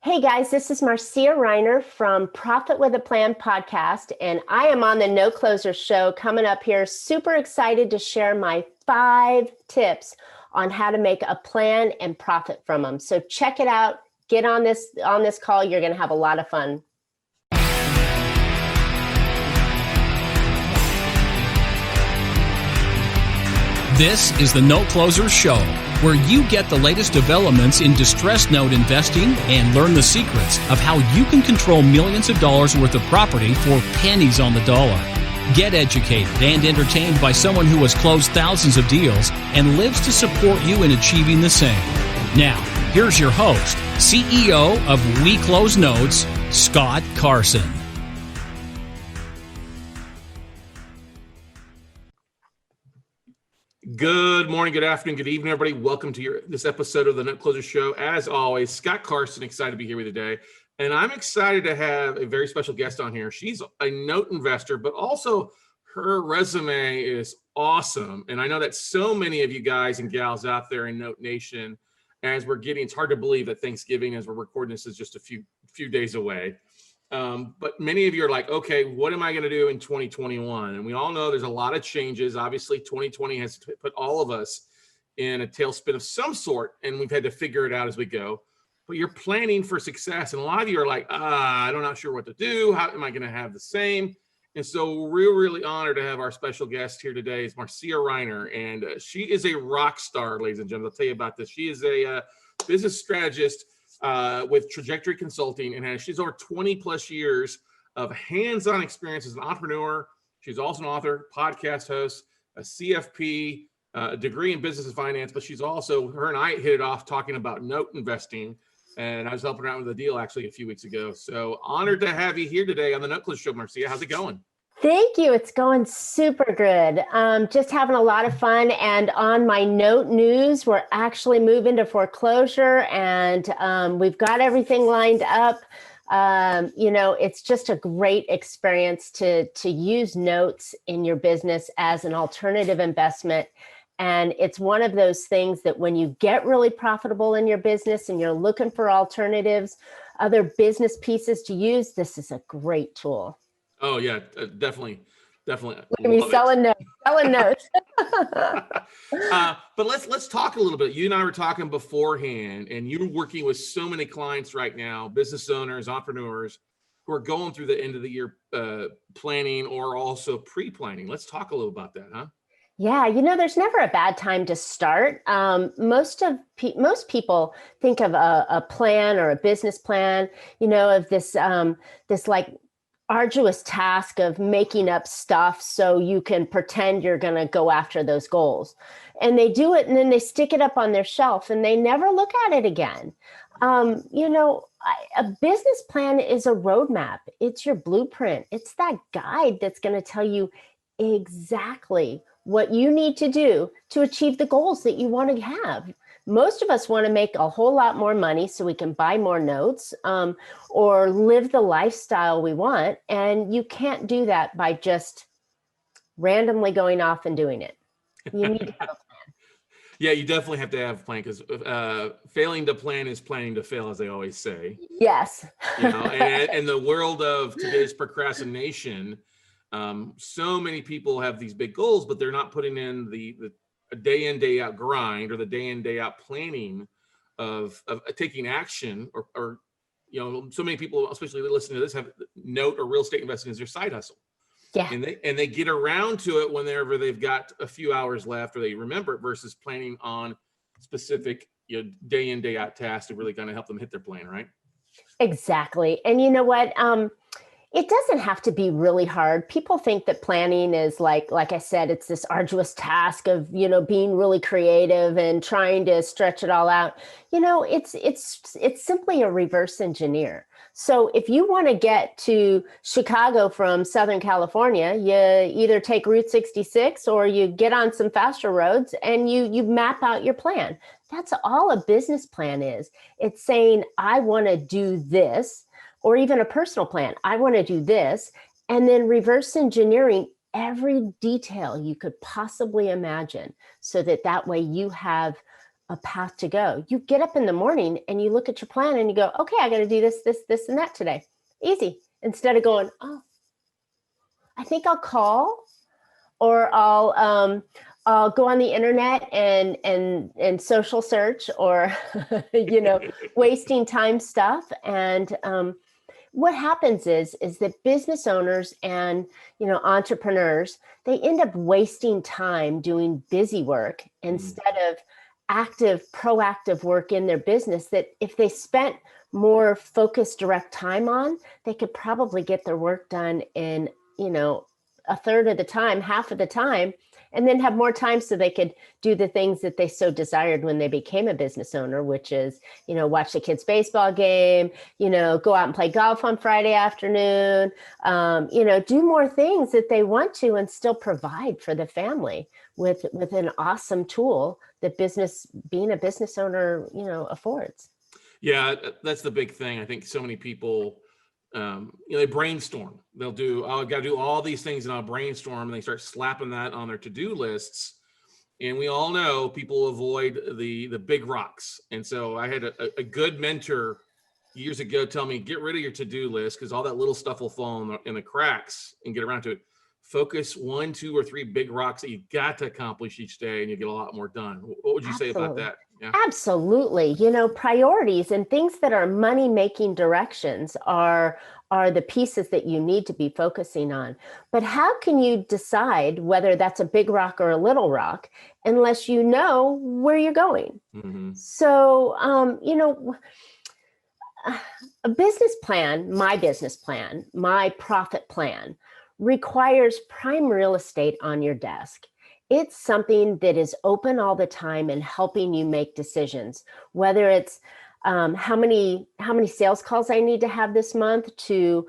Hey guys, this is Marcia Riner from Profit with a Plan podcast, and I am on the No Closer show coming up here. Super excited to share my 5 tips on how to make a plan and profit from them. So check it out. Get on this call. You're going to have a lot of fun. This is the No Closer Show, where you get the latest developments in distressed note investing and learn the secrets of how you can control millions of dollars worth of property for pennies on the dollar. Get educated and entertained by someone who has closed thousands of deals and lives to support you in achieving the same. Now, here's your host, CEO of We Close Notes, Scott Carson. Good morning, good afternoon, good evening, everybody. Welcome to this episode of the Note Closer Show. As always, Scott Carson, excited to be here with you today. And I'm excited to have a very special guest on here. She's a note investor, but also her resume is awesome. And I know that so many of you guys and gals out there in Note Nation, it's hard to believe that Thanksgiving, as we're recording this, is just a few days away. But many of you are like, okay, what am I going to do in 2021? And we all know there's a lot of changes. Obviously, 2020 has put all of us in a tailspin of some sort, and we've had to figure it out as we go. But you're planning for success. And a lot of you are like, I'm not sure what to do. How am I going to have the same? And so we're really honored to have our special guest here today is Marcia Riner. And she is a rock star, ladies and gentlemen. I'll tell you about this. She is a business strategist with Trajectory Consulting, and she's over 20 plus years of hands-on experience as an entrepreneur. She's also an author, podcast host, a CFP, a degree in business and finance, but her and I hit it off talking about note investing, and I was helping her out with a deal actually a few weeks ago. So honored to have you here today on the Note Closer Show, Marcia. How's it going? Thank you. It's going super good. Just having a lot of fun. And on my note news, we're actually moving to foreclosure, and we've got everything lined up. It's just a great experience to use notes in your business as an alternative investment. And it's one of those things that when you get really profitable in your business and you're looking for alternatives, other business pieces to use, this is a great tool. Oh yeah, definitely. Look at me selling notes. But let's talk a little bit. You and I were talking beforehand, and you're working with so many clients right now, business owners, entrepreneurs, who are going through the end of the year planning or also pre-planning. Let's talk a little about that, huh? Yeah, there's never a bad time to start. Most people think of a plan or a business plan, of this like arduous task of making up stuff so you can pretend you're going to go after those goals. And they do it, and then they stick it up on their shelf and they never look at it again. A business plan is a roadmap. It's your blueprint. It's that guide that's going to tell you exactly what you need to do to achieve the goals that you want to have. Most of us want to make a whole lot more money so we can buy more notes or live the lifestyle we want. And you can't do that by just randomly going off and doing it. You need to have a plan. Yeah, you definitely have to have a plan, because failing to plan is planning to fail, as they always say. Yes. And in the world of today's procrastination, so many people have these big goals, but they're not putting in the day in, day out grind or the day in, day out planning of taking action or so many people, especially listening to this, have note or real estate investing as their side hustle. Yeah. And they get around to it whenever they've got a few hours left or they remember it, versus planning on specific, day in, day out tasks to really kind of help them hit their plan, right? Exactly. And you know what? It doesn't have to be really hard. People think that planning is like I said, it's this arduous task of, being really creative and trying to stretch it all out. It's simply a reverse engineer. So if you want to get to Chicago from Southern California, you either take Route 66 or you get on some faster roads and you map out your plan. That's all a business plan is. It's saying, I want to do this. Or even a personal plan. I want to do this, and then reverse engineering every detail you could possibly imagine, so that way you have a path to go. You get up in the morning and you look at your plan and you go, okay, I got to do this, this, this, and that today. Easy. Instead of going, oh, I think I'll call, or I'll go on the internet and social search, or wasting time stuff. And what happens is that business owners and entrepreneurs, they end up wasting time doing busy work instead of active, proactive work in their business, that if they spent more focused, direct time on, they could probably get their work done in a third of the time, half of the time, and then have more time so they could do the things that they so desired when they became a business owner, which is, watch the kids' baseball game, go out and play golf on Friday afternoon, do more things that they want to and still provide for the family with an awesome tool that being a business owner, affords. Yeah, that's the big thing. I think so many people, they brainstorm. They'll do, oh, I've got to do all these things, and I'll brainstorm, and they start slapping that on their to-do lists. And we all know people avoid the big rocks. And so I had a good mentor years ago tell me, get rid of your to-do list, because all that little stuff will fall in the cracks and get around to it. Focus 1, 2, or 3 big rocks that you got to accomplish each day, and you get a lot more done. What would you say about that? Yeah. Absolutely. Priorities and things that are money-making directions are the pieces that you need to be focusing on. But how can you decide whether that's a big rock or a little rock unless you know where you're going? Mm-hmm. So, a business plan, my profit plan, requires prime real estate on your desk. It's something that is open all the time and helping you make decisions, whether it's how many sales calls I need to have this month, to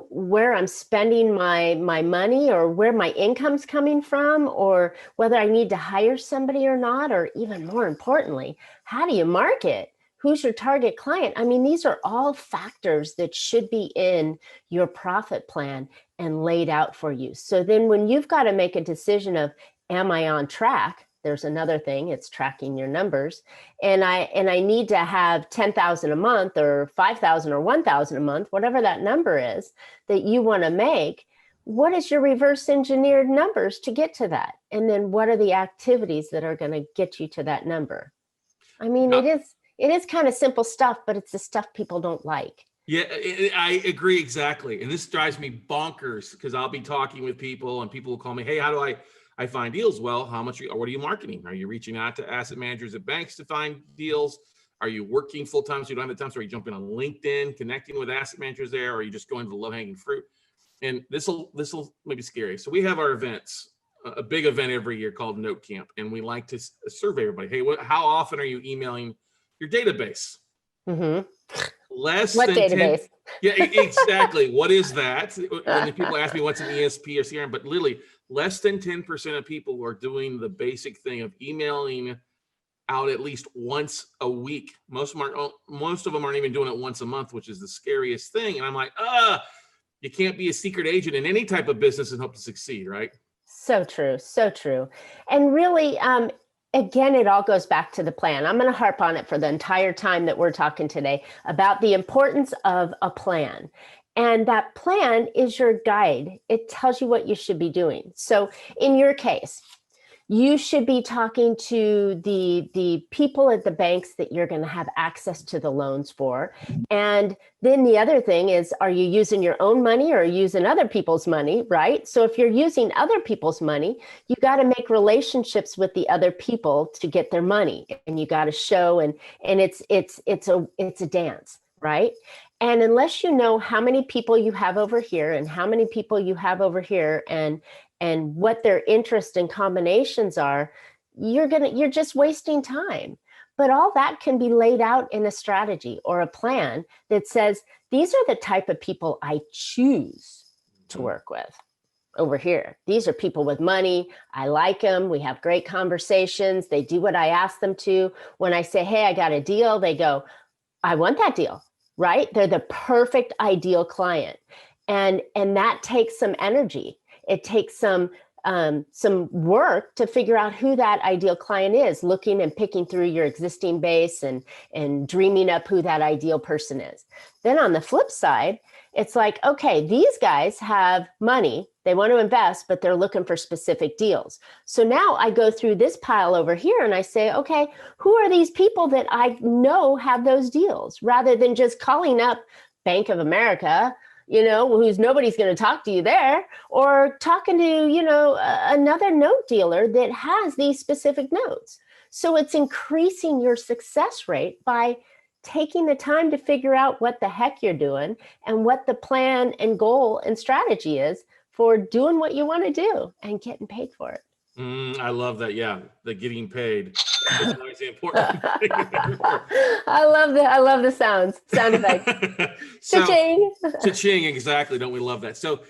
where I'm spending my money, or where my income's coming from, or whether I need to hire somebody or not, or even more importantly, how do you market? Who's your target client? I mean, these are all factors that should be in your profit plan and laid out for you. So then when you've got to make a decision of, am I on track? There's another thing, it's tracking your numbers. And I need to have 10,000 a month, or 5,000 or 1,000 a month, whatever that number is that you want to make. What is your reverse engineered numbers to get to that? And then what are the activities that are going to get you to that number? I mean, it is kind of simple stuff, but it's the stuff people don't like. Yeah, I agree exactly. And this drives me bonkers, because I'll be talking with people and people will call me, hey, how do I find deals? Well, what are you marketing? Are you reaching out to asset managers at banks to find deals? Are you working full time so you don't have the time? So are you jumping on LinkedIn, connecting with asset managers there? Or are you just going to the low hanging fruit? And this will maybe scary. So we have our events, a big event every year called Note Camp. And we like to survey everybody. Hey, how often are you emailing your database? Mm-hmm. What database? 10, yeah, exactly. What is that? When people ask me what's an ESP or CRM, but literally less than 10% of people are doing the basic thing of emailing out at least once a week. Most of them aren't even doing it once a month, which is the scariest thing. And I'm like, you can't be a secret agent in any type of business and hope to succeed, right? So true. So true. And really, again, it all goes back to the plan. I'm going to harp on it for the entire time that we're talking today about the importance of a plan. And that plan is your guide. It tells you what you should be doing. So in your case, you should be talking to the people at the banks that you're going to have access to the loans for. And then the other thing is, are you using your own money or using other people's money, right? So if you're using other people's money, you got to make relationships with the other people to get their money, and you got to show, and it's a dance, right? And unless you know how many people you have over here and how many people you have over here, and what their interest and combinations are, you're just wasting time. But all that can be laid out in a strategy or a plan that says, these are the type of people I choose to work with over here. These are people with money. I like them. We have great conversations. They do what I ask them to. When I say, hey, I got a deal, they go, I want that deal, right? They're the perfect ideal client. And that takes some energy. It takes some some work to figure out who that ideal client is, looking and picking through your existing base and dreaming up who that ideal person is. Then on the flip side, it's like, okay, these guys have money, they want to invest, but they're looking for specific deals. So now I go through this pile over here and I say, okay, who are these people that I know have those deals, rather than just calling up Bank of America, who's nobody's going to talk to you there, or talking to, another note dealer that has these specific notes. So it's increasing your success rate by taking the time to figure out what the heck you're doing and what the plan and goal and strategy is for doing what you want to do and getting paid for it. I love that. Yeah. The getting paid is always the important thing. I love the sound effects. Cha-ching. Cha-ching. Exactly. Don't we love that? So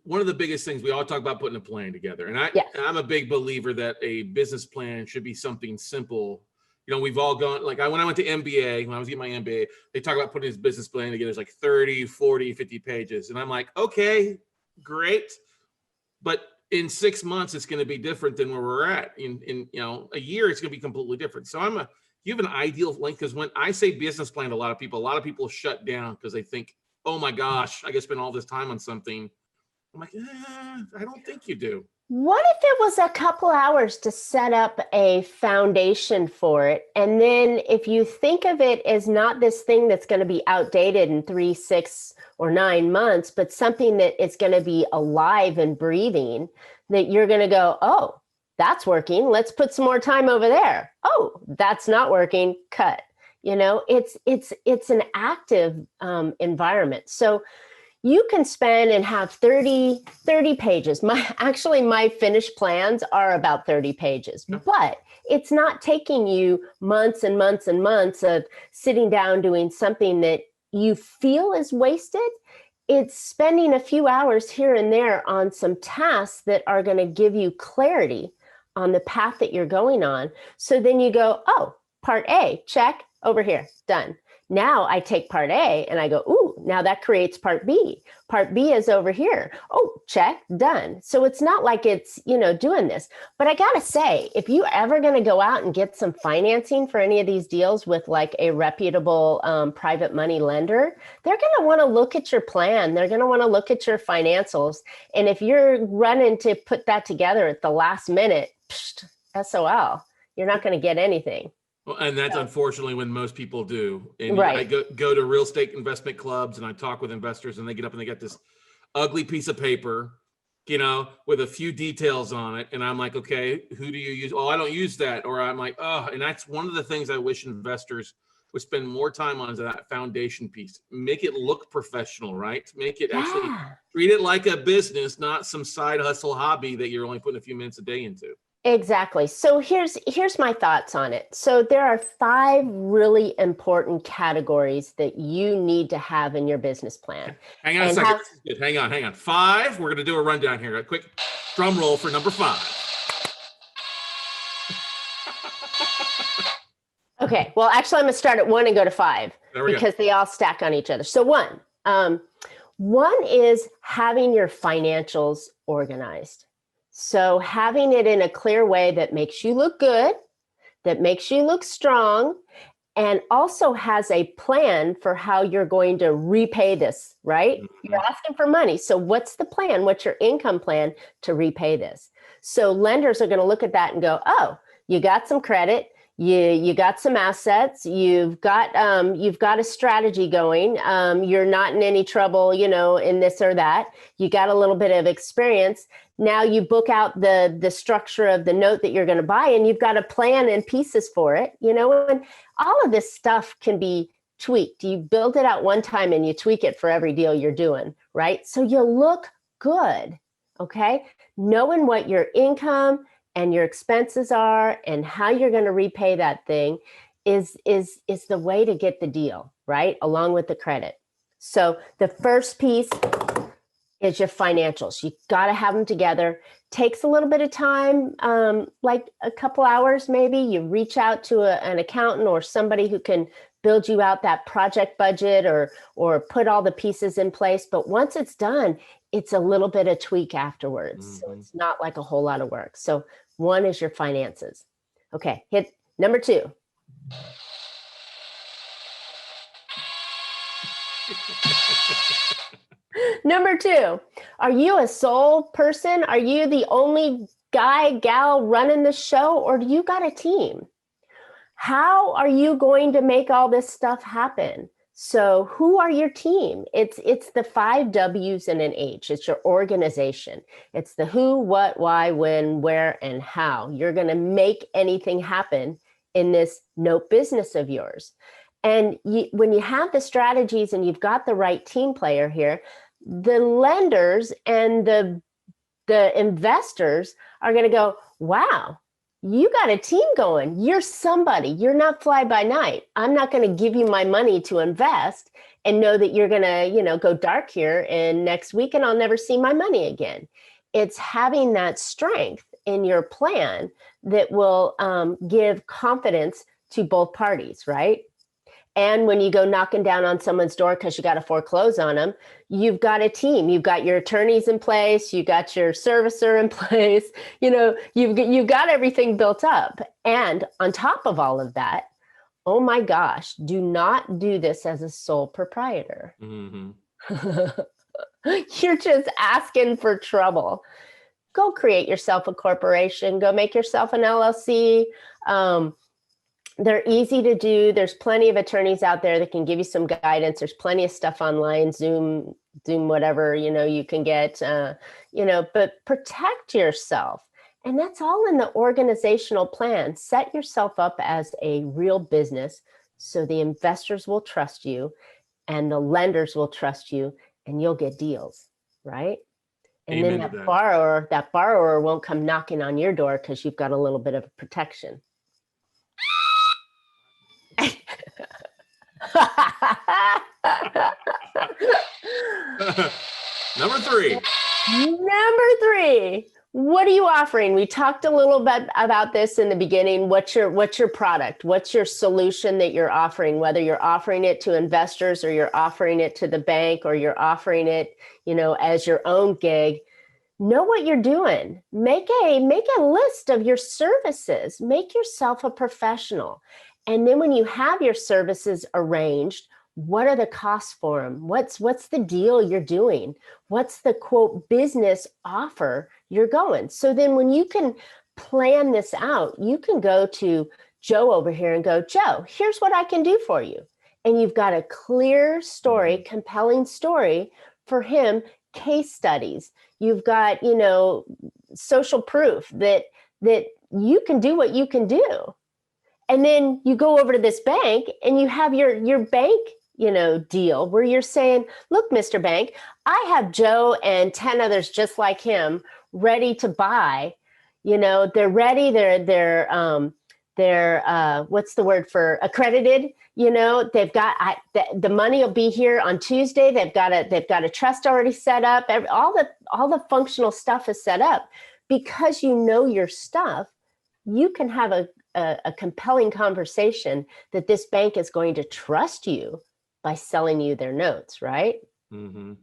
one of the biggest things, we all talk about putting a plan together. And I'm a big believer that a business plan should be something simple. We've all gone, like when I went to MBA, when I was getting my MBA, they talk about putting this business plan together. It's like 30, 40, 50 pages. And I'm like, okay, great. But in 6 months, it's going to be different than where we're at. In a year, it's going to be completely different. So you have an ideal length, because when I say business plan to a lot of people shut down because they think, oh my gosh, I got to spend all this time on something. I'm like, I don't think you do. What if it was a couple hours to set up a foundation for it? And then if you think of it as not this thing that's going to be outdated in 3, 6, or 9 months, but something that is going to be alive and breathing, that you're going to go, oh, that's working. Let's put some more time over there. Oh, that's not working. Cut. It's an active environment. So you can spend and have 30 pages. My finished plans are about 30 pages, but it's not taking you months and months and months of sitting down doing something that you feel is wasted. It's spending a few hours here and there on some tasks that are going to give you clarity on the path that you're going on. So then you go, oh, part A, check, over here, done. Now I take part A and I go, ooh, now that creates part B. Part B is over here. Oh, check, done. So it's not like it's, doing this. But I got to say, if you're ever going to go out and get some financing for any of these deals with like a reputable private money lender, they're going to want to look at your plan. They're going to want to look at your financials. And if you're running to put that together at the last minute, SOL, you're not going to get anything. Well, and that's unfortunately when most people do. And right. I go to real estate investment clubs and I talk with investors, and they get up and they got this ugly piece of paper, with a few details on it. And I'm like, okay, who do you use? Oh, I don't use that. Or I'm like, oh, and that's one of the things I wish investors would spend more time on, is that foundation piece. Make it look professional, right? Make it actually treat it like a business, not some side hustle hobby that you're only putting a few minutes a day into. Exactly. So here's my thoughts on it. So there are 5 really important categories that you need to have in your business plan. Hang on a second. This is good. Hang on. 5. We're going to do a rundown here. A quick drum roll for number 5. Okay. Well, actually, I'm going to start at 1 and go to 5 because they all stack on each other. So 1 is having your financials organized. So having it in a clear way that makes you look good, that makes you look strong, and also has a plan for how you're going to repay this, right? Mm-hmm. You're asking for money. So what's the plan? What's your income plan to repay this? So lenders are going to look at that and go, oh, you got some credit. You got some assets, you've got a strategy going, you're not in any trouble, in this or that, you got a little bit of experience. Now you book out the structure of the note that you're going to buy, and you've got a plan and pieces for it, and all of this stuff can be tweaked. You build it out one time and you tweak it for every deal you're doing, right? So you look good, okay? Knowing what your income and your expenses are and how you're going to repay that thing is the way to get the deal, right? Along with the credit. So the first piece is your financials. You got to have them together. Takes a little bit of time, like a couple hours maybe. You reach out to an accountant or somebody who can build you out that project budget or put all the pieces in place. But once it's done, it's a little bit of tweak afterwards. So it's not like a whole lot of work. So one is your finances. Okay, hit number 2. Number 2, are you a sole person? Are you the only guy, gal running the show, or do you got a team? How are you going to make all this stuff happen? So who are your team? It's the 5 W's and an H. It's your organization. It's the who, what, why, when, where, and how. You're going to make anything happen in this note business of yours. And when you have the strategies and you've got the right team player here, the lenders and the investors are going to go, wow, you got a team going. You're somebody. You're not fly by night. I'm not going to give you my money to invest and know that you're going to, go dark here in next week and I'll never see my money again. It's having that strength in your plan that will give confidence to both parties, right? And when you go knocking down on someone's door because you got to foreclose on them, you've got a team. You've got your attorneys in place. You got your servicer in place. You've got everything built up. And on top of all of that, oh my gosh, do not do this as a sole proprietor. You're just asking for trouble. Go create yourself a corporation. Go make yourself an LLC. They're easy to do. There's plenty of attorneys out there that can give you some guidance. There's plenty of stuff online, Zoom, whatever, you can get, but protect yourself. And that's all in the organizational plan. Set yourself up as a real business so the investors will trust you and the lenders will trust you and you'll get deals, right? And Amen then that borrower won't come knocking on your door because you've got a little bit of protection. Number 3. What are you offering? We talked a little bit about this in the beginning. What's your product? What's your solution that you're offering? Whether you're offering it to investors or you're offering it to the bank or you're offering it, as your own gig. Know what you're doing. Make a list of your services. Make yourself a professional. And then when you have your services arranged, what are the costs for them? What's the deal you're doing? What's the quote business offer you're going? So then when you can plan this out, you can go to Joe over here and go, Joe, here's what I can do for you. And you've got a clear story, compelling story for him, case studies. You've got, social proof that you can do what you can do. And then you go over to this bank and you have your bank, deal where you're saying, look, Mr. Bank, I have Joe and 10 others just like him ready to buy. They're ready. They're what's the word for accredited? They've got the money will be here on Tuesday. They've got a trust already set up. All the functional stuff is set up because your stuff. You can have a compelling conversation that this bank is going to trust you by selling you their notes, right? Mm-hmm.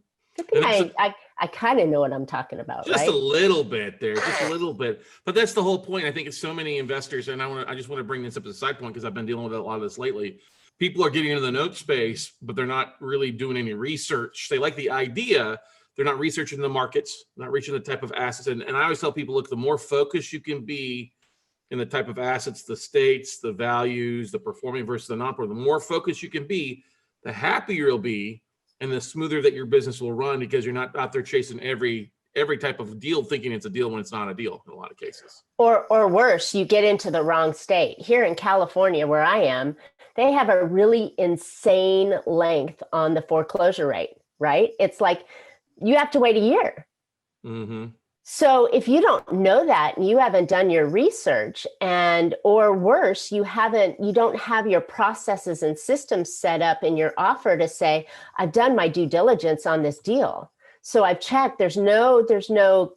I kind of know what I'm talking about, just right? a little bit there, just a little bit. But that's the whole point. I think it's so many investors, and I just want to bring this up as a side point because I've been dealing with a lot of this lately. People are getting into the note space, but they're not really doing any research. They like the idea. They're not researching the markets, not reaching the type of assets. And I always tell people, look, the more focused you can be in the type of assets, the states, the values, the performing versus the non-performing, the more focused you can be, the happier you'll be and the smoother that your business will run because you're not out there chasing every type of deal thinking it's a deal when it's not a deal in a lot of cases. Or worse, you get into the wrong state. Here in California, where I am, they have a really insane length on the foreclosure rate, right? It's like you have to wait a year. Mm-hmm. So if you don't know that and you haven't done your research or worse, you don't have your processes and systems set up in your offer to say, I've done my due diligence on this deal. So I've checked, there's no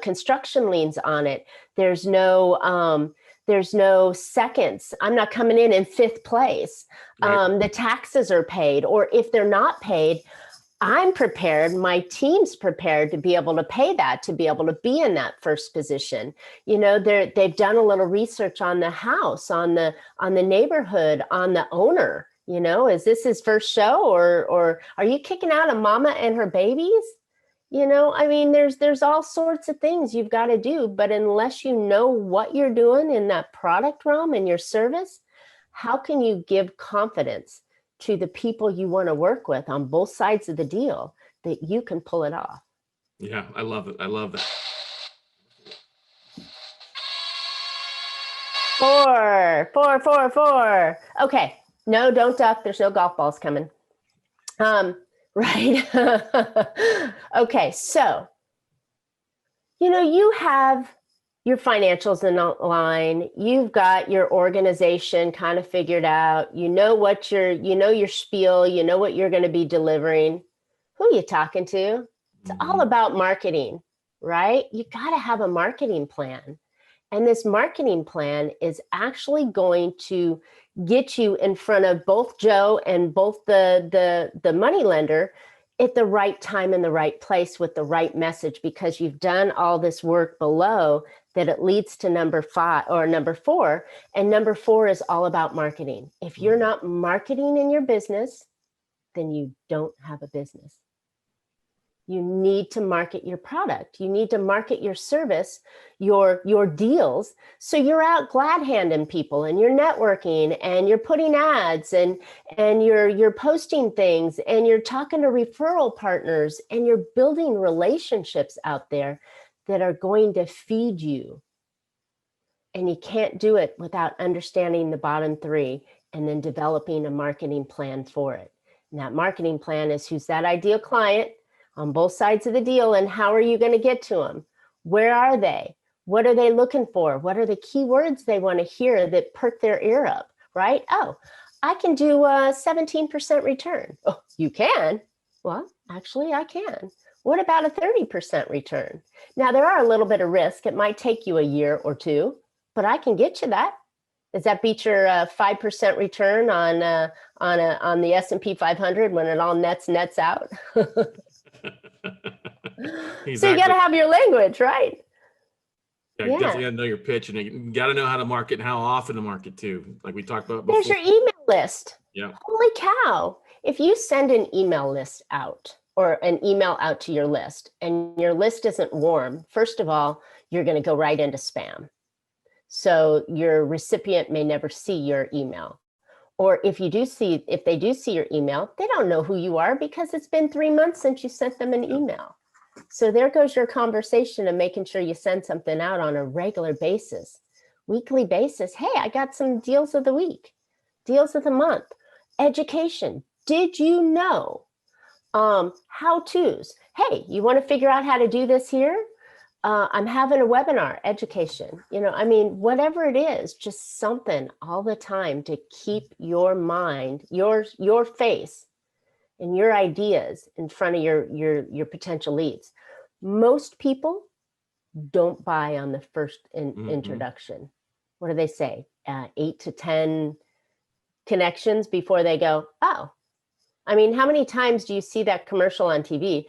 construction liens on it. There's no There's no seconds. I'm not coming in fifth place. Right. The taxes are paid, or if they're not paid, I'm prepared, my team's prepared to be able to pay that, to be able to be in that first position. They've done a little research on the house, on the neighborhood, on the owner. Is this his first show, or are you kicking out a mama and her babies? There's all sorts of things you've got to do, but unless you know what you're doing in that product realm and your service, how can you give confidence to the people you want to work with on both sides of the deal that you can pull it off? Yeah, I love it. I love that. 4, 4, 4, 4. Okay. No, don't duck. There's no golf balls coming. Right. Okay. So, you have your financials in line. You've got your organization kind of figured out. You know your spiel. You know what you're going to be delivering. Who are you talking to? It's all about marketing, right? You got to have a marketing plan. And this marketing plan is actually going to get you in front of both Joe and both the money lender at the right time in the right place with the right message, because you've done all this work below that it leads to number 5 or number 4. And number 4 is all about marketing. If you're not marketing in your business, then you don't have a business. You need to market your product. You need to market your service, your deals. So you're out glad handing people, and you're networking, and you're putting ads, and you're posting things, and you're talking to referral partners, and you're building relationships out there that are going to feed you. And you can't do it without understanding the bottom 3 and then developing a marketing plan for it. And that marketing plan is, who's that ideal client on both sides of the deal, and how are you going to get to them? Where are they? What are they looking for? What are the keywords they want to hear that perk their ear up, right? Oh, I can do a 17% return. Oh, you can? Well, actually, I can. What about a 30% return? Now, there are a little bit of risk. It might take you a year or 2, but I can get you that. Does that beat your 5% return on the S&P 500 when it all nets out? Exactly. So you got to have your language, right? Yeah, you definitely got to know your pitch, and you got to know how to market and how often to market too. Like we talked about before. There's your email list. Yeah. Holy cow. If you send an email list out, or an email out to your list, and your list isn't warm, first of all, you're going to go right into spam. So your recipient may never see your email. Or if they do see your email, they don't know who you are, because it's been 3 months since you sent them an email. So there goes your conversation of making sure you send something out on a regular basis, weekly basis. Hey, I got some deals of the week, deals of the month, education. Did you know? How-tos. Hey, you want to figure out how to do this here? I'm having a webinar, education, whatever it is, just something all the time to keep your mind, your face and your ideas in front of your potential leads. Most people don't buy on the first introduction. What do they say? 8 to 10 connections before they go, oh. How many times do you see that commercial on TV?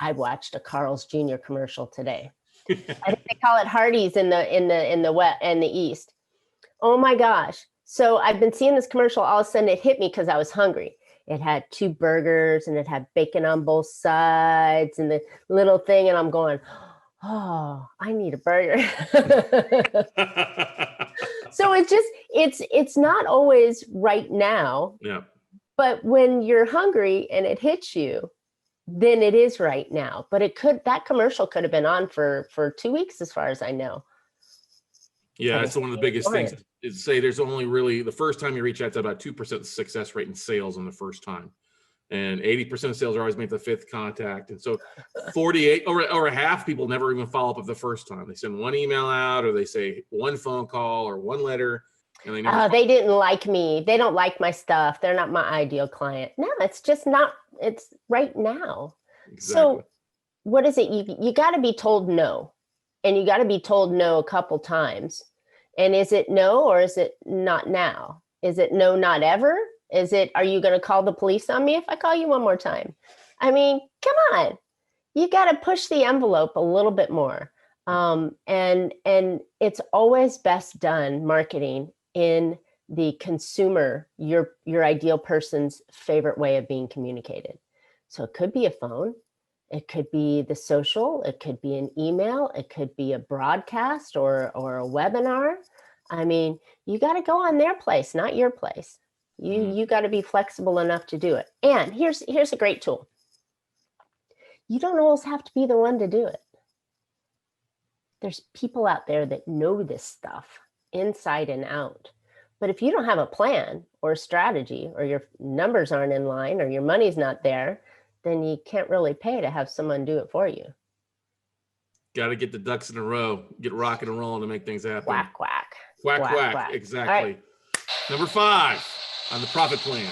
I watched a Carl's Jr. commercial today. I think they call it Hardee's in the East. Oh my gosh. So I've been seeing this commercial. All of a sudden it hit me because I was hungry. It had 2 burgers, and it had bacon on both sides, and the little thing. And I'm going, oh, I need a burger. So it's not always right now. Yeah. But when you're hungry and it hits you, then it is right now. But that commercial could have been on for 2 weeks, as far as I know. Yeah, that's one of the biggest things, is say there's only really, the first time you reach out to about 2% success rate in sales on the first time. And 80% of sales are always made the 5th contact. And so 48 or half people never even follow up with the first time. They send 1 email out, or they say 1 phone call or 1 letter. And they didn't like me. They don't like my stuff. They're not my ideal client. No, it's just not. It's right now. Exactly. So what is it? You got to be told no. And you got to be told no a couple times. And is it no, or is it not now? Is it no, not ever? Are you going to call the police on me if I call you one more time? I mean, come on. You got to push the envelope a little bit more. And it's always best done, marketing, in the consumer, your ideal person's favorite way of being communicated. So it could be a phone, it could be the social, it could be an email, it could be a broadcast or a webinar. I mean, you got to go on their place, not your place. You got to be flexible enough to do it. And here's a great tool. You don't always have to be the one to do it. There's people out there that know this stuff inside and out. But if you don't have a plan or a strategy, or your numbers aren't in line, or your money's not there, then you can't really pay to have someone do it for you. Got to get the ducks in a row, get rocking and rolling to make things happen. Quack, quack. Quack, quack. Quack. Exactly. Right. Number 5 on the profit plan.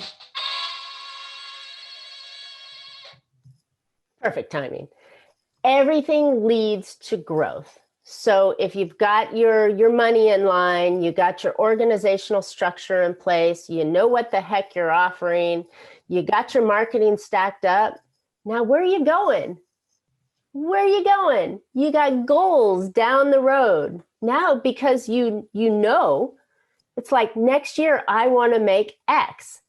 Perfect timing. Everything leads to growth. So if you've got your money in line, you got your organizational structure in place, you know what the heck you're offering, you got your marketing stacked up. Now, where are you going? Where are you going? You got goals down the road. Now, because you know, it's like, next year I want to make X.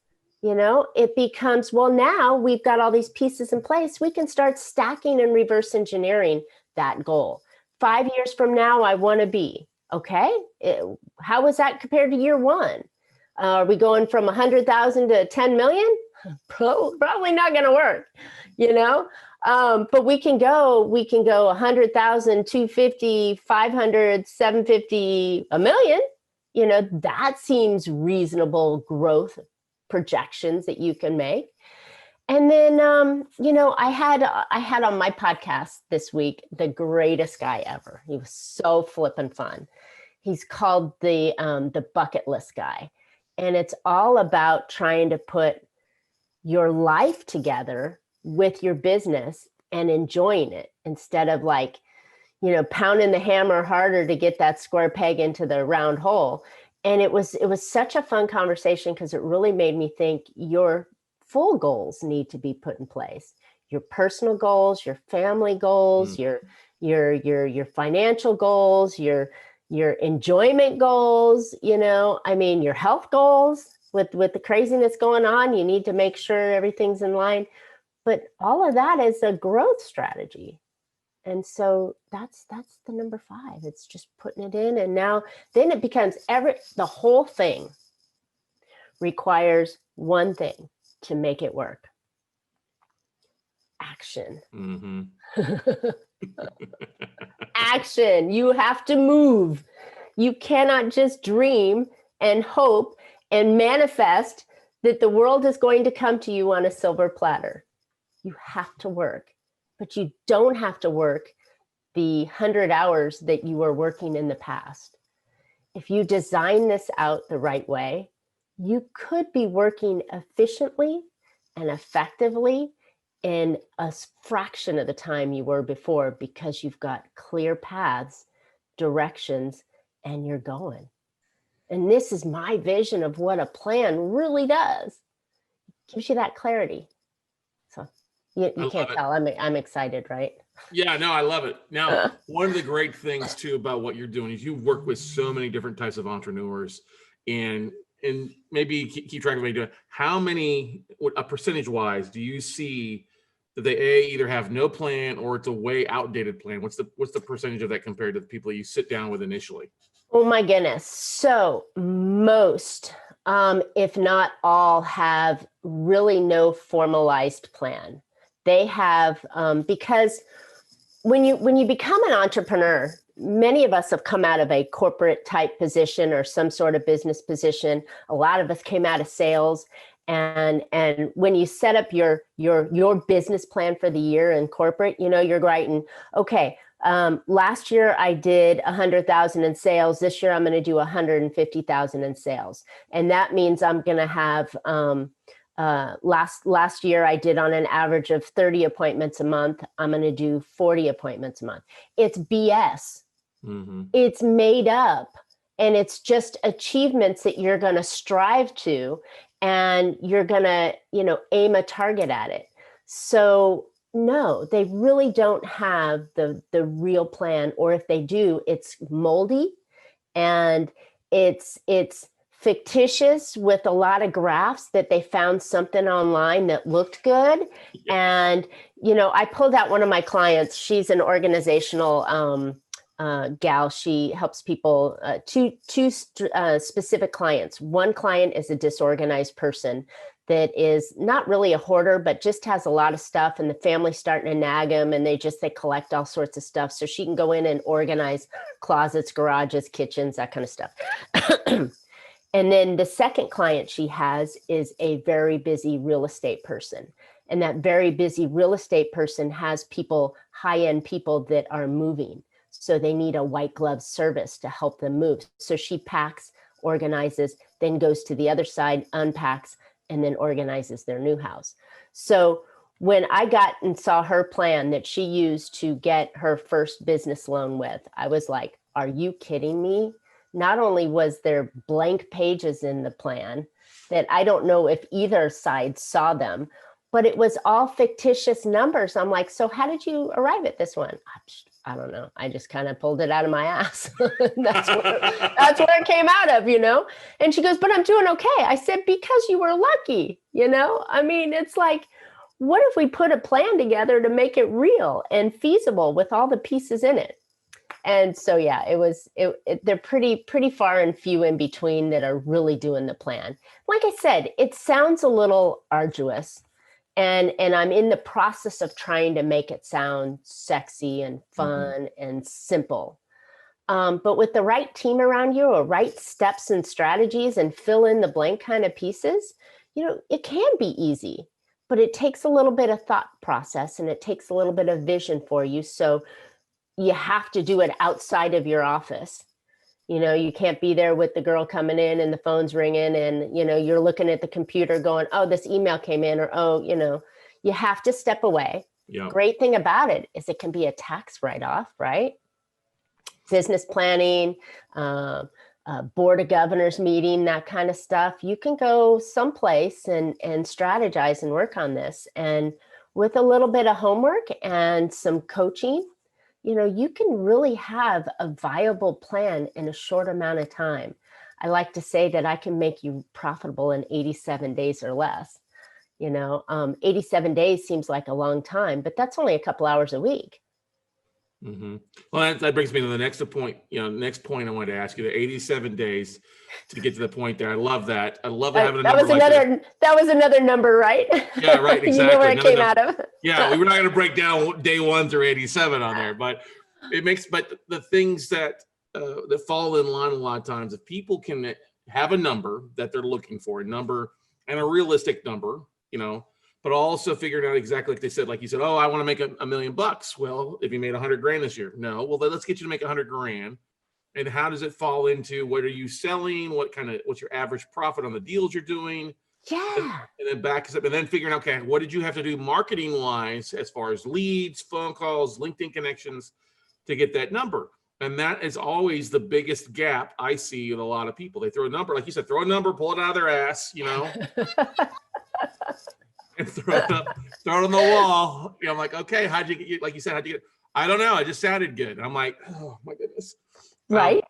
You know, it becomes, well, now we've got all these pieces in place. We can start stacking and reverse engineering that goal. 5 years from now, I want to be, okay. How is that compared to year one? Are we going from 100,000 to 10 million? Probably not going to work, you know. But we can go 100,000, 250, 500, 750, a million. You know, that seems reasonable growth projections that you can make. And then, you know, I had on my podcast this week the greatest guy ever. He was so flippin' fun. He's called the bucket list guy, and it's all about trying to put your life together with your business and enjoying it, instead of, like, you know, pounding the hammer harder to get that square peg into the round hole. And it was such a fun conversation, because it really made me think your full goals need to be put in place. Your personal goals, your family goals, your financial goals, your enjoyment goals, you know, I mean, your health goals. With the craziness going on, you need to make sure everything's in line. But all of that is a growth strategy. And so that's the number 5. It's just putting it in. And now then it becomes the whole thing requires one thing to make it work: action. Action. You have to move. You cannot just dream and hope and manifest that the world is going to come to you on a silver platter. You have to work. But you don't have to work the 100 hours that you were working in the past. If you design this out the right way, you could be working efficiently and effectively in a fraction of the time you were before, because you've got clear paths, directions, and you're going. And this is my vision of what a plan really does. It gives you that clarity. So you can't tell. I'm excited, right? Yeah, no, I love it. Now, one of the great things too about what you're doing is you work with so many different types of entrepreneurs, and maybe keep track of what you're doing. How many, percentage wise, do you see that they either have no plan or it's a way outdated plan? What's the percentage of that compared to the people you sit down with initially? Oh my goodness. So most, if not all, have really no formalized plan. They have, because when you become an entrepreneur, many of us have come out of a corporate type position or some sort of business position. A lot of us came out of sales. And when you set up your business plan for the year in corporate, you know, you're writing, okay, last year I did 100,000 in sales. This year I'm going to do 150,000 in sales. And that means I'm going to have, last year I did on an average of 30 appointments a month. I'm going to do 40 appointments a month. It's BS. Mm-hmm. It's made up. and it's just achievements that you're going to strive to, and you're going to, aim a target at it. So no, they really don't have the real plan, or if they do, it's moldy, and it's fictitious with a lot of graphs that they found something online that looked good. Yeah. And I pulled out one of my clients. She's an organizational gal. She helps people, two specific clients. One client is a disorganized person that is not really a hoarder, but just has a lot of stuff, and the family's starting to nag them, and they collect all sorts of stuff. So she can go in and organize closets, garages, kitchens, that kind of stuff. And then the second client she has is a very busy real estate person. And that very busy real estate person has people, high-end people that are moving. So they need a white glove service to help them move. So she packs, organizes, then goes to the other side, unpacks, and then organizes their new house. So when I got and saw her plan that she used to get her first business loan with, I was like, are you kidding me? Not only was there blank pages in the plan that I don't know if either side saw them, but it was all fictitious numbers. I'm like, so how did you arrive at this one? I don't know. I just kind of pulled it out of my ass. That's where it came out of, And she goes, but I'm doing okay. I said, because you were lucky, I mean, it's like, what if we put a plan together to make it real and feasible with all the pieces in it? And so, yeah, they're pretty far and few in between that are really doing the plan. Like I said, it sounds a little arduous. And I'm in the process of trying to make it sound sexy and fun and simple. But with the right team around you, or right steps and strategies, and fill in the blank kind of pieces, it can be easy, but it takes a little bit of thought process, and it takes a little bit of vision for you. So you have to do it outside of your office. You can't be there with the girl coming in and the phone's ringing, and, you're looking at the computer going, oh, this email came in, or, oh, you have to step away. Yeah. Great thing about it is it can be a tax write-off, right? Business planning, board of governors meeting, that kind of stuff. You can go someplace and strategize and work on this. And with a little bit of homework and some coaching, you can really have a viable plan in a short amount of time. I like to say that I can make you profitable in 87 days or less. 87 days seems like a long time, but that's only a couple hours a week. Mm-hmm. Well, that brings me to the next point. Next point I wanted to ask you: the 87 days to get to the point there. I love that. I love having a number like that. That was another number, right? Yeah, right. Exactly. Where it came out of. Yeah, we were not going to break down day 1 through 87 on there, but But the things that fall in line a lot of times, if people can have a number that they're looking for, a number and a realistic number, but also figuring out exactly like they said, like you said, oh, I want to make $1 million. Well, if you made 100 grand this year, no, well, then let's get you to make 100 grand. And how does it fall into what are you selling? What's your average profit on the deals you're doing? Yeah. And then back up, and then figuring out, okay, what did you have to do marketing wise as far as leads, phone calls, LinkedIn connections to get that number? And that is always the biggest gap I see with a lot of people. They throw a number, like you said, throw a number, pull it out of their ass, and throw it on the wall. I'm like, okay, how'd you get, like you said, how'd you get, I don't know. It just sounded good. I'm like, oh my goodness. Right.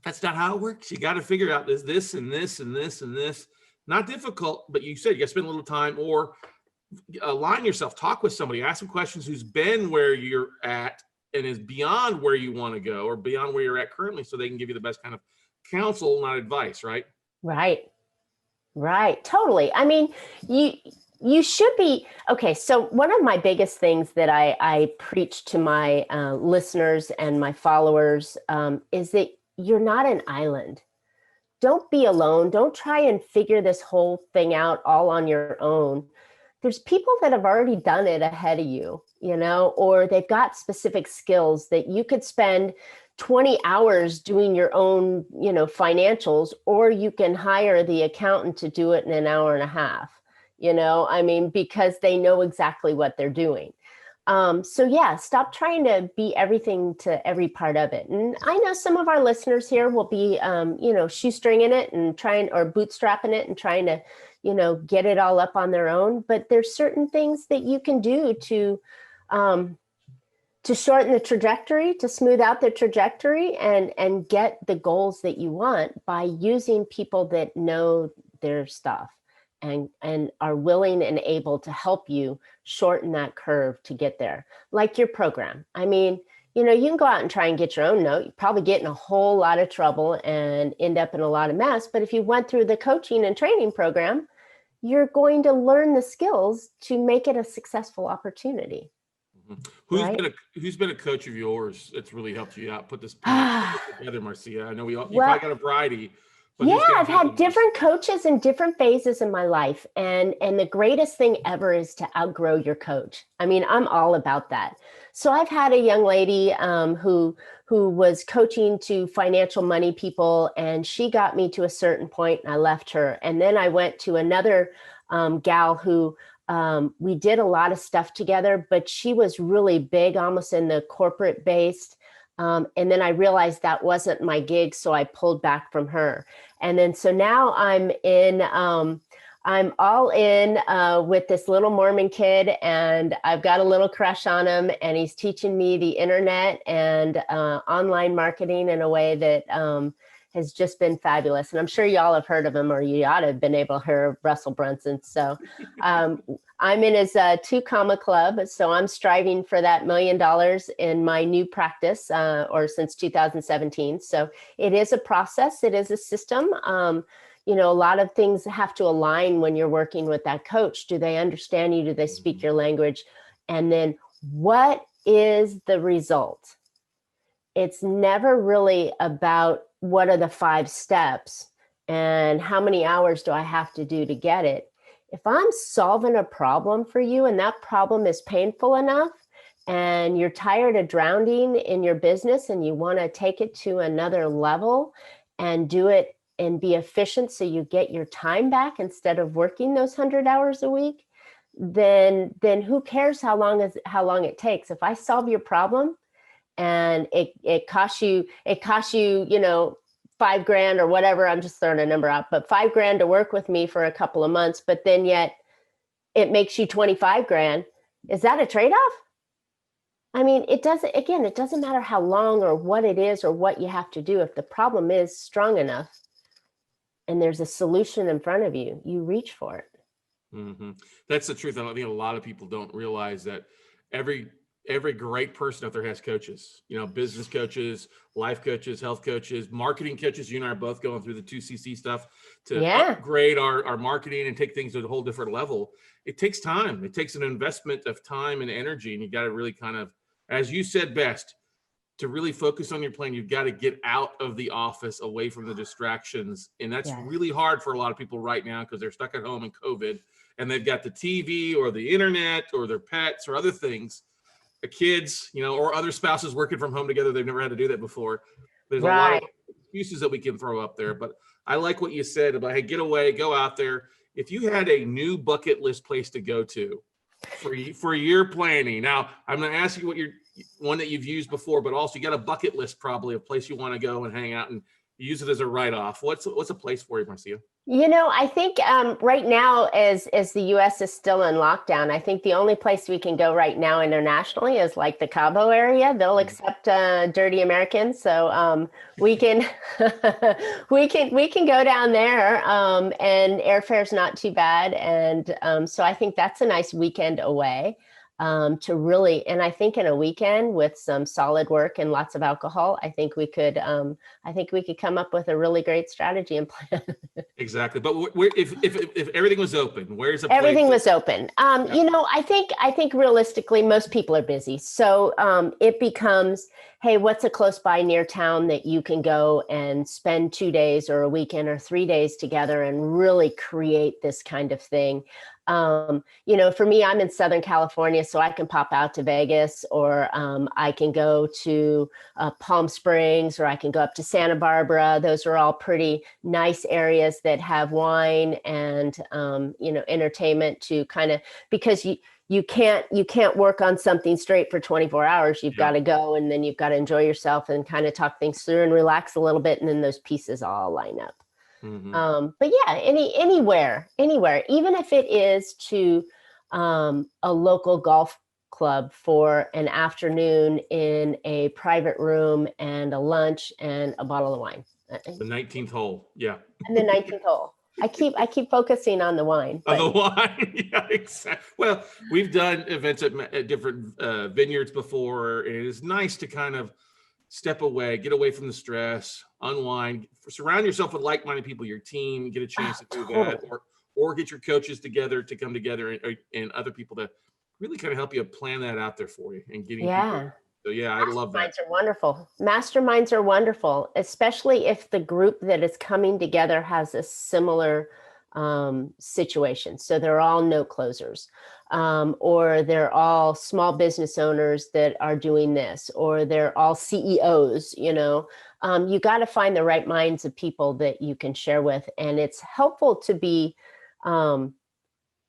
That's not how it works. You got to figure out this and this and this and this. Not difficult, but you said you got to spend a little time, or align yourself, talk with somebody, ask some questions who's been where you're at and is beyond where you want to go, or beyond where you're at currently, so they can give you the best kind of counsel, not advice, right? Right. Totally. I mean, you should be, okay. So one of my biggest things that I preach to my listeners and my followers is that you're not an island. Don't be alone. Don't try and figure this whole thing out all on your own. There's people that have already done it ahead of you, or they've got specific skills that you could spend 20 hours doing your own, financials, or you can hire the accountant to do it in an hour and a half, because they know exactly what they're doing. So yeah, stop trying to be everything to every part of it. And I know some of our listeners here will be, shoestringing it and trying, or bootstrapping it and trying to, get it all up on their own. But there's certain things that you can do um, to shorten the trajectory, to smooth out the trajectory, and get the goals that you want by using people that know their stuff and are willing and able to help you shorten that curve to get there. Like your program. I mean, you can go out and try and get your own note. You probably get in a whole lot of trouble and end up in a lot of mess. But if you went through the coaching and training program, you're going to learn the skills to make it a successful opportunity. Who's been a coach of yours that's really helped you out? Put this together, Marcia. I know you probably got a variety. Yeah, I've had different coaches in different phases in my life. And the greatest thing ever is to outgrow your coach. I mean, I'm all about that. So I've had a young lady who was coaching to financial money people, and she got me to a certain point and I left her. And then I went to another gal who we did a lot of stuff together, but she was really big, almost in the corporate based. And then I realized that wasn't my gig. So I pulled back from her. And then, so now I'm all in with this little Mormon kid, and I've got a little crush on him, and he's teaching me the internet and online marketing in a way that has just been fabulous. And I'm sure y'all have heard of him, or you ought to have been able to hear Russell Brunson. So I'm in his 2 comma club. So I'm striving for that $1 million in my new practice, or since 2017. So it is a process. It is a system. A lot of things have to align when you're working with that coach. Do they understand you? Do they speak your language? And then what is the result? It's never really about what are the 5 steps and how many hours do I have to do to get it. If I'm solving a problem for you and that problem is painful enough and you're tired of drowning in your business and you want to take it to another level and do it and be efficient so you get your time back instead of working those 100 hours a week, then who cares how long it takes? If I solve your problem and it costs you, $5,000 or whatever, I'm just throwing a number out, but $5,000 to work with me for a couple of months, but then yet it makes you $25,000. Is that a trade-off? I mean, it doesn't matter how long or what it is or what you have to do. If the problem is strong enough and there's a solution in front of you, you reach for it. Mm-hmm. That's the truth. I think a lot of people don't realize that every great person out there has coaches, business coaches, life coaches, health coaches, marketing coaches. You and I are both going through the 2CC stuff to upgrade our marketing and take things to a whole different level. It takes time. It takes an investment of time and energy. And you got to really kind of, as you said best, to really focus on your plan, you've got to get out of the office, away from the distractions. And that's really hard for a lot of people right now because they're stuck at home in COVID and they've got the TV or the internet or their pets or other things. Kids, or other spouses working from home together. They've never had to do that before. There's a lot of excuses that we can throw up there, but I like what you said about, hey, get away, go out there. If you had a new bucket list place to go to for your planning, now I'm going to ask you what one that you've used before, but also you got a bucket list, probably a place you want to go and hang out and use it as a write-off. What's a place for you, Marcia? I think right now, as the U.S. is still in lockdown, I think the only place we can go right now internationally is like the Cabo area. They'll accept dirty Americans, so we can we can go down there, and airfare's not too bad, and so I think that's a nice weekend away. To really, and I think in a weekend with some solid work and lots of alcohol, I think we could come up with a really great strategy and plan. Exactly. But if everything was open, where's a place? Everything was open. I think realistically, most people are busy. So it becomes, hey, what's a close by near town that you can go and spend 2 days or a weekend or 3 days together and really create this kind of thing. For me, I'm in Southern California, so I can pop out to Vegas, or I can go to Palm Springs, or I can go up to Santa Barbara. Those are all pretty nice areas that have wine and, entertainment to kind of, because you can't work on something straight for 24 hours. You've got to go, and then you've got to enjoy yourself and kind of talk things through and relax a little bit. And then those pieces all line up. But yeah, anywhere, even if it is to a local golf club for an afternoon in a private room and a lunch and a bottle of wine. The 19th hole. Yeah. And the 19th hole. I keep focusing on the wine. On the wine. Yeah, exactly. Well, we've done events at different vineyards before, and it is nice to kind of step away, get away from the stress, unwind, surround yourself with like-minded people, your team, get a chance to do that, or get your coaches together to come together and other people to really kind of help you plan that out there for you and getting people. So yeah, I love that. Masterminds are wonderful. Masterminds are wonderful, especially if the group that is coming together has a similar situation. So they're all note closers, or they're all small business owners that are doing this, or they're all CEOs. You got to find the right minds of people that you can share with, and it's helpful to be.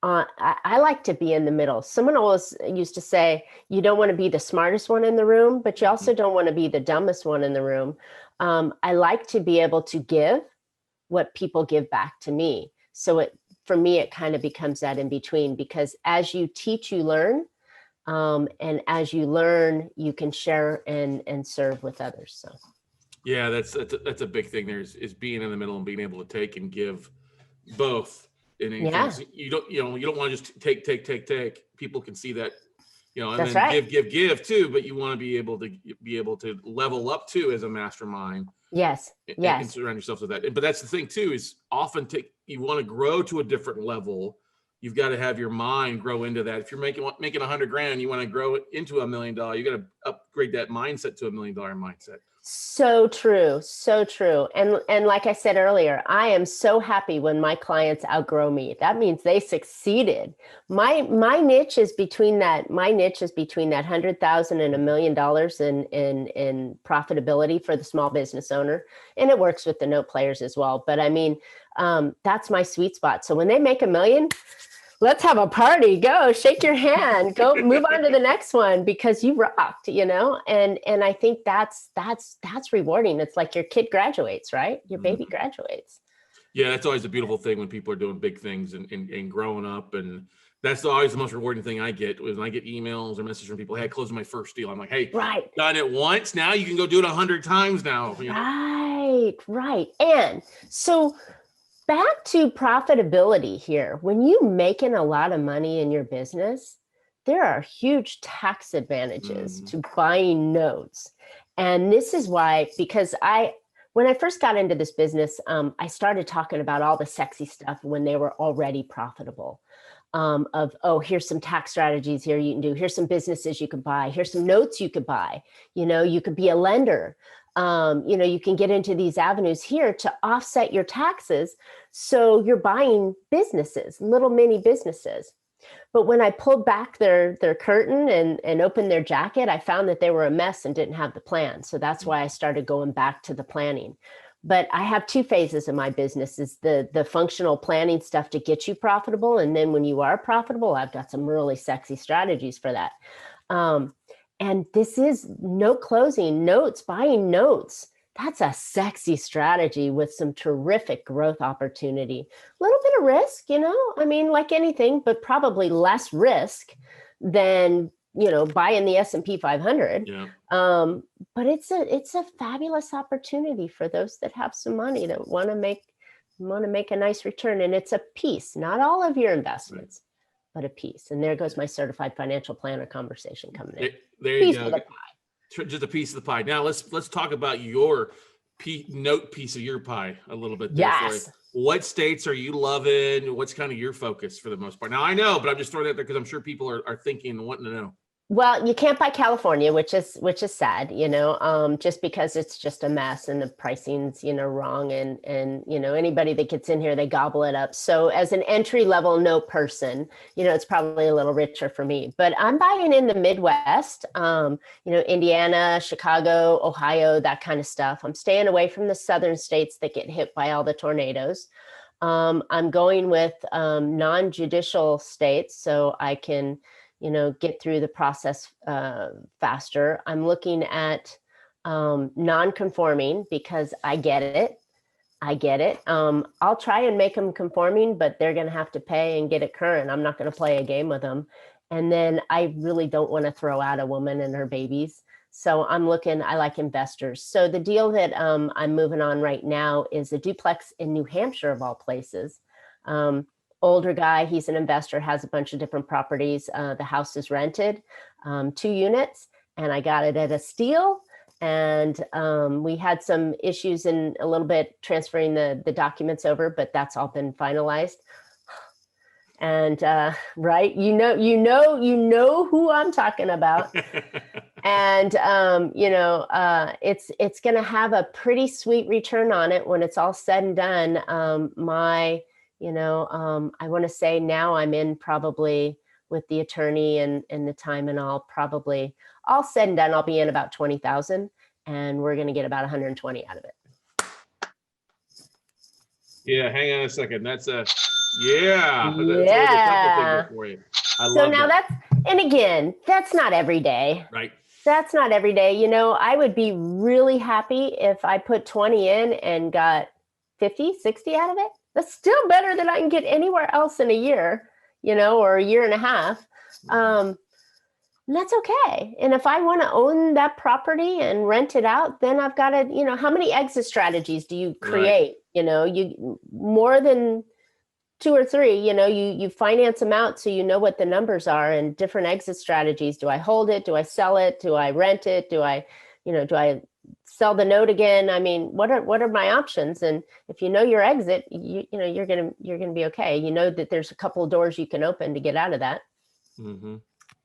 I like to be in the middle. Someone always used to say, you don't want to be the smartest one in the room, but you also don't want to be the dumbest one in the room. I like to be able to give what people give back to me. So for me, it kind of becomes that in between, because as you teach, you learn. And as you learn, you can share and serve with others. So, yeah, that's a big thing. Is being in the middle and being able to take and give both. And you don't want to just take. People can see that, and that's then right. give too. But you want to be able to level up too as a mastermind. Yes. And surround yourself with that. But that's the thing too, is often you want to grow to a different level. You've got to have your mind grow into that. If you're making $100,000, you want to grow it into $1 million. You got to upgrade that mindset to $1 million mindset. So true. So true. And like I said earlier, I am so happy when my clients outgrow me. That means they succeeded. My niche is between that. My niche is between that $100,000 and $1 million in profitability for the small business owner. And it works with the note players as well. But I mean, that's my sweet spot. So when they make $1 million, let's have a party, go shake your hand, go move on to the next one, because you rocked, and I think that's rewarding. It's like your kid graduates, right? Your baby graduates. Yeah. That's always a beautiful thing when people are doing big things and growing up. And that's always the most rewarding thing I get, when I get emails or messages from people. Hey, I closed my first deal. I'm like, hey, right. Done it once. Now you can go do it 100 times now. Right. And so, back to profitability here. When you're making a lot of money in your business, there are huge tax advantages to buying notes. And this is why, because when I first got into this business, I started talking about all the sexy stuff when they were already profitable. Here's some tax strategies here you can do. Here's some businesses you can buy. Here's some notes you could buy. You could be a lender. You can get into these avenues here to offset your taxes. So you're buying businesses, little mini businesses. But when I pulled back their curtain and opened their jacket, I found that they were a mess and didn't have the plan. So that's why I started going back to the planning. But I have two phases of my business: is the functional planning stuff to get you profitable. And then when you are profitable, I've got some really sexy strategies for that. And this is note closing, notes, buying notes. That's a sexy strategy with some terrific growth opportunity. A little bit of risk, I mean, like anything, but probably less risk than, buying the S&P 500. Yeah. But it's a fabulous opportunity for those that have some money that want to make a nice return. And it's a piece, not all of your investments. Right. But a piece. And there goes my certified financial planner conversation coming in. There you go. Just a piece of the pie. Now let's talk about your note piece of your pie a little bit. Yes. What states are you loving? What's kind of your focus for the most part? Now I know, but I'm just throwing that there because I'm sure people are thinking and wanting to know. Well, you can't buy California, which is sad, just because it's just a mess and the pricing's, wrong, and anybody that gets in here, they gobble it up. So as an entry level no person, it's probably a little richer for me. But I'm buying in the Midwest, Indiana, Chicago, Ohio, that kind of stuff. I'm staying away from the southern states that get hit by all the tornadoes. I'm going with non-judicial states so I can get through the process faster. I'm looking at non-conforming because I get it. I'll try and make them conforming, but they're going to have to pay and get it current. I'm not going to play a game with them. And then I really don't want to throw out a woman and her babies. So I like investors. So the deal that I'm moving on right now is a duplex in New Hampshire, of all places. Older guy, he's an investor, has a bunch of different properties. The house is rented, 2 units, and I got it at a steal. And we had some issues in a little bit transferring the documents over, but that's all been finalized. And right, you know who I'm talking about. And it's going to have a pretty sweet return on it when it's all said and done. I want to say now I'm in probably with the attorney and the time and all said and done, I'll be in about 20,000, and we're going to get about 120 out of it. Yeah. Hang on a second. That's yeah. Yeah. For you. So now and again, that's not every day. Right. That's not every day. I would be really happy if I put 20 in and got 50, 60 out of it. That's still better than I can get anywhere else in a year, or a year and a half. And that's okay. And if I want to own that property and rent it out, then I've got to, how many exit strategies do you create? Right. You more than 2 or 3, you finance them out so you know what the numbers are, and different exit strategies. Do I hold it? Do I sell it? Do I rent it? Do I sell the note again? I mean, what are my options? And if you know your exit, you're gonna be okay. You know that there's a couple of doors you can open to get out of that. Mm-hmm.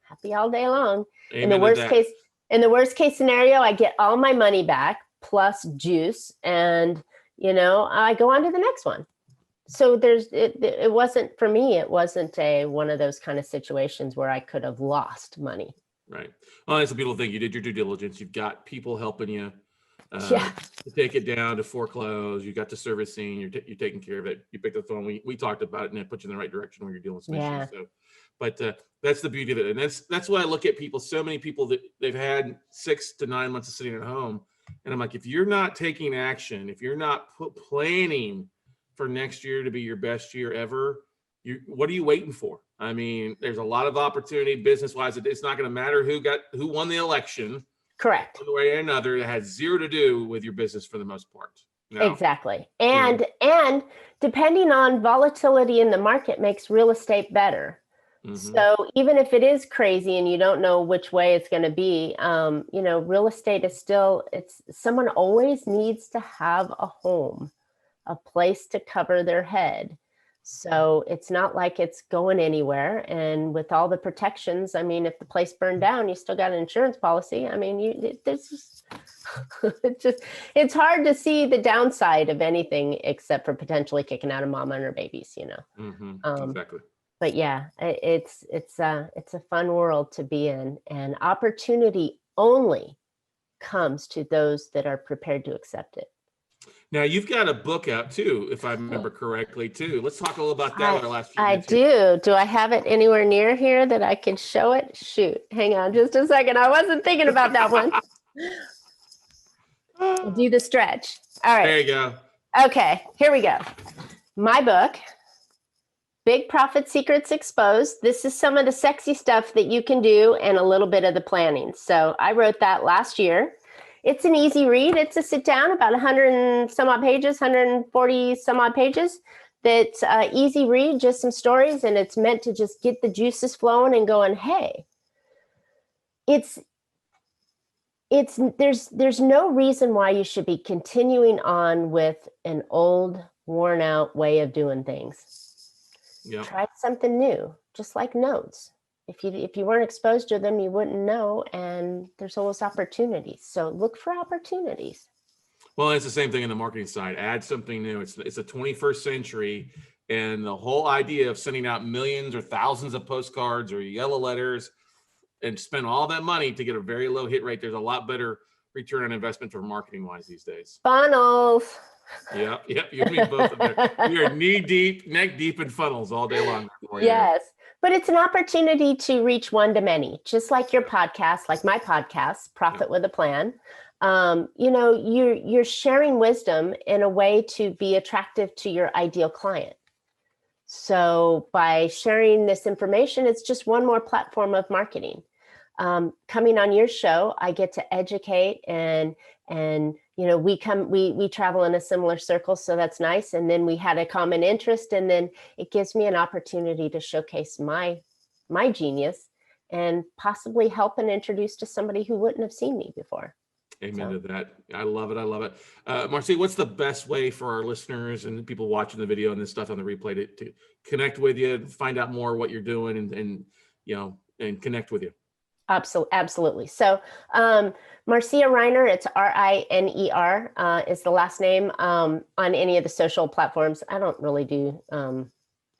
Happy all day long. Amen in the worst case scenario, I get all my money back plus juice, and I go on to the next one. So it wasn't for me. It wasn't one of those kind of situations where I could have lost money. Right. Well, that's a beautiful thing. You did your due diligence. You've got people helping you to take it down, to foreclose. You got the servicing. You're taking care of it. You picked up the phone. We talked about it, and it put you in the right direction when you're dealing with some issues. So, but that's the beauty of it, and that's why I look at people. So many people that they've had 6 to 9 months of sitting at home, and I'm like, if you're not taking action, if you're not planning for next year to be your best year ever, what are you waiting for? I mean, there's a lot of opportunity business-wise. It's not going to matter who won the election. Correct. One way or another, it has zero to do with your business for the most part. Exactly. And depending on volatility in the market makes real estate better. Mm-hmm. So even if it is crazy and you don't know which way it's going to be, real estate is still, someone always needs to have a home, a place to cover their head. So it's not like it's going anywhere. And with all the protections, I mean, if the place burned down, you still got an insurance policy. I mean, it's it's hard to see the downside of anything except for potentially kicking out a mama and her babies, Mm-hmm. Exactly. But yeah, it's a fun world to be in, and opportunity only comes to those that are prepared to accept it. Now, you've got a book out too, if I remember correctly too. Let's talk a little about that. I do. Do I have it anywhere near here that I can show it? Shoot, hang on just a second. I wasn't thinking about that one. Do the stretch. All right. There you go. Okay, here we go. My book, Big Profit Secrets Exposed. This is some of the sexy stuff that you can do and a little bit of the planning. So I wrote that last year. It's an easy read. It's a sit down, about 100 and some odd pages, 140 some odd pages. That's easy read, just some stories, and it's meant to just get the juices flowing and going, hey, there's no reason why you should be continuing on with an old, worn out way of doing things. Yep. Try something new, just like notes. If you weren't exposed to them, you wouldn't know. And there's always opportunities. So look for opportunities. Well, it's the same thing in the marketing side. Add something new. It's the 21st century, and the whole idea of sending out millions or thousands of postcards or yellow letters and spend all that money to get a very low hit rate. There's a lot better return on investment for marketing wise these days. Funnels. Yep. You and me both. We are knee deep, neck deep in funnels all day long. Yes. But it's an opportunity to reach one to many, just like your podcast, like my podcast, Profit with a Plan. You're sharing wisdom in a way to be attractive to your ideal client. So by sharing this information, it's just one more platform of marketing. Coming on your show, I get to educate and we travel in a similar circle, so that's nice. And then we had a common interest, and then it gives me an opportunity to showcase my genius and possibly help and introduce to somebody who wouldn't have seen me before. Amen to that. I love it. Marcia, what's the best way for our listeners and people watching the video and this stuff on the replay to connect with you, find out more what you're doing and connect with you? Absolutely. So Marcia Riner, it's Riner, is the last name on any of the social platforms. I don't really do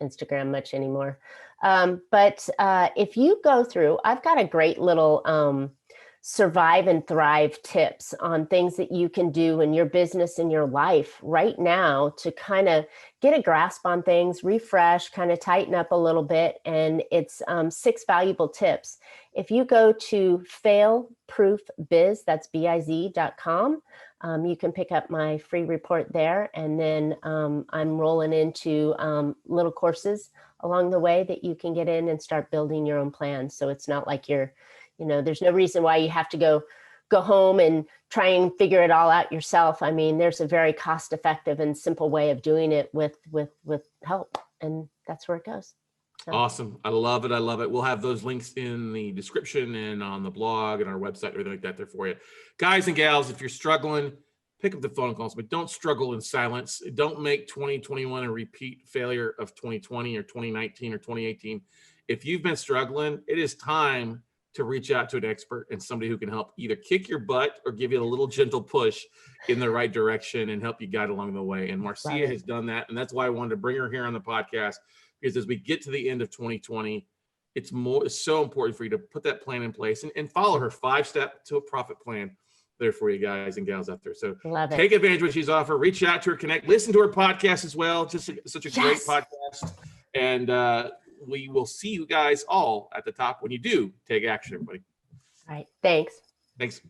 Instagram much anymore. But if you go through, I've got a great little survive and thrive tips on things that you can do in your business, in your life right now to kind of get a grasp on things, refresh, kind of tighten up a little bit. And it's 6 valuable tips. If you go to failproofbiz, that's biz.com, you can pick up my free report there. And then I'm rolling into little courses along the way that you can get in and start building your own plan. So it's not like there's no reason why you have to go home and try and figure it all out yourself. I mean, there's a very cost-effective and simple way of doing it with help, and that's where it goes. So. Awesome. I love it. We'll have those links in the description and on the blog and our website, everything like that there for you. Guys and gals, if you're struggling, pick up the phone calls, but don't struggle in silence. Don't make 2021 a repeat failure of 2020 or 2019 or 2018. If you've been struggling, it is time to reach out to an expert and somebody who can help either kick your butt or give you a little gentle push in the right direction and help you guide along the way. And Marcia has done that. And that's why I wanted to bring her here on the podcast, because as we get to the end of 2020, it's so important for you to put that plan in place and follow her 5-step to a profit plan there for you guys and gals out there. So take advantage of what she's offered, reach out to her, connect, listen to her podcast as well. Just such a great podcast. And, we will see you guys all at the top when you do take action, everybody. All right. Thanks. Thanks.